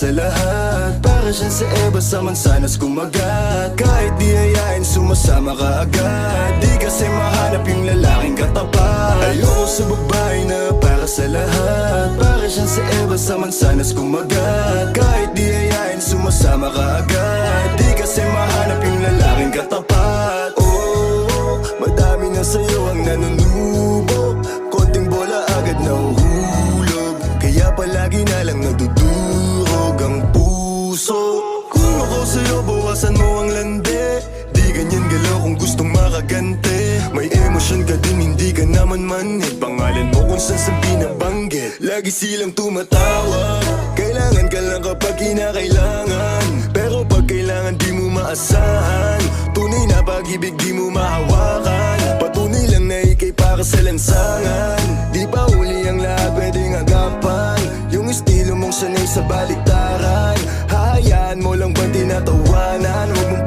sa lahat. Para siyang sa Eva sa mansanas kumagat. Kahit di hayain sumasama ka agad. Di kasi mahanap yung lalaking katapat. Ayoko sa babae na para sa lahat. Para siyang sa Eva sa mansanas kumagat. Kahit di hayain sumasama ka agad. Di kasi mahanap yung lalaking katapat. Oh, madami na sa'yo ang nanunubok. Konting bola agad nahuhulog. Kaya palagi na lang nadudurog ang puso. Kung ako sa'yo bawasan mo ang lande. Di ganyan galaw kung gustong makagante. May emosyon ka din hindi ka naman manhid. Pangalan mo kung saan sa binabanggit. Lagi silang tumatawag. Kailangan ka lang kapag kinakailangan. Pero pag kailangan di mo maasahan. Tunay na pag-ibig di mo mahawakan. Patunay lang na ikay para sa lansangan. Di pa huli ang lahat pwedeng agapan. Yung estilo mong sanay sa baliktaran. Hahayaan mo lang ba tinatawanan? Huwag mong